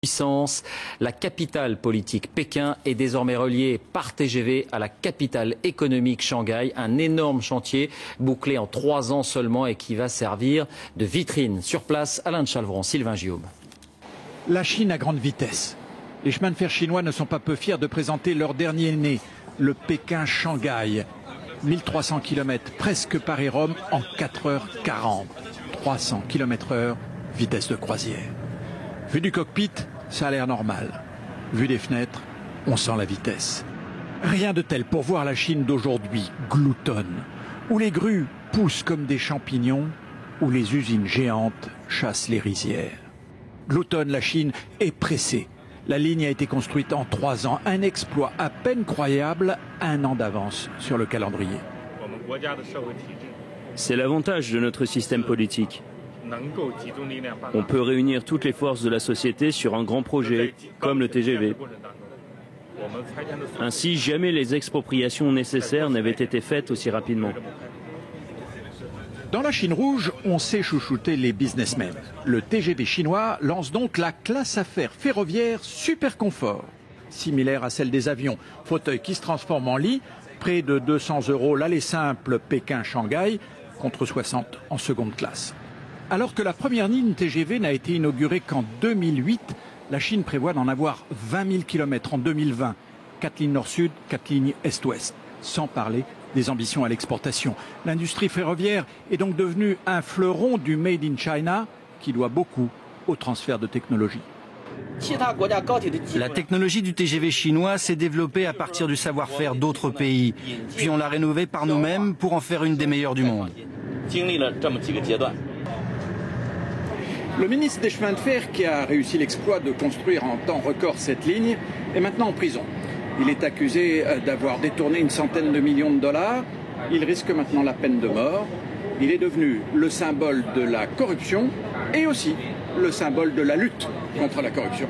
Puissance. La capitale politique Pékin est désormais reliée par TGV à la capitale économique Shanghai. Un énorme chantier bouclé en 3 ans seulement et qui va servir de vitrine. Sur place, Alain de Chalvron, Sylvain Guillaume. La Chine à grande vitesse. Les chemins de fer chinois ne sont pas peu fiers de présenter leur dernier né, le Pékin-Shanghai. 1300 km, presque Paris-Rome en 4h40. 300 km/h, vitesse de croisière. Vu du cockpit, ça a l'air normal. Vu des fenêtres, on sent la vitesse. Rien de tel pour voir la Chine d'aujourd'hui, gloutonne, où les grues poussent comme des champignons, où les usines géantes chassent les rizières. Gloutonne, la Chine est pressée. La ligne a été construite en 3 ans, un exploit à peine croyable, 1 an d'avance sur le calendrier. C'est l'avantage de notre système politique. On peut réunir toutes les forces de la société sur un grand projet, comme le TGV. Ainsi, jamais les expropriations nécessaires n'avaient été faites aussi rapidement. Dans la Chine rouge, on sait chouchouter les businessmen. Le TGV chinois lance donc la classe affaires ferroviaire super confort, similaire à celle des avions. Fauteuil qui se transforme en lit, près de 200 € l'aller simple Pékin-Shanghai, contre 60 en seconde classe. Alors que la première ligne TGV n'a été inaugurée qu'en 2008, la Chine prévoit d'en avoir 20 000 km en 2020. 4 lignes nord-sud, 4 lignes est-ouest, sans parler des ambitions à l'exportation. L'industrie ferroviaire est donc devenue un fleuron du Made in China qui doit beaucoup au transfert de technologie. La technologie du TGV chinois s'est développée à partir du savoir-faire d'autres pays. Puis on l'a rénovée par nous-mêmes pour en faire une des meilleures du monde. Le ministre des chemins de fer, qui a réussi l'exploit de construire en temps record cette ligne, est maintenant en prison. Il est accusé d'avoir détourné une centaine de millions de dollars. Il risque maintenant la peine de mort. Il est devenu le symbole de la corruption et aussi le symbole de la lutte contre la corruption.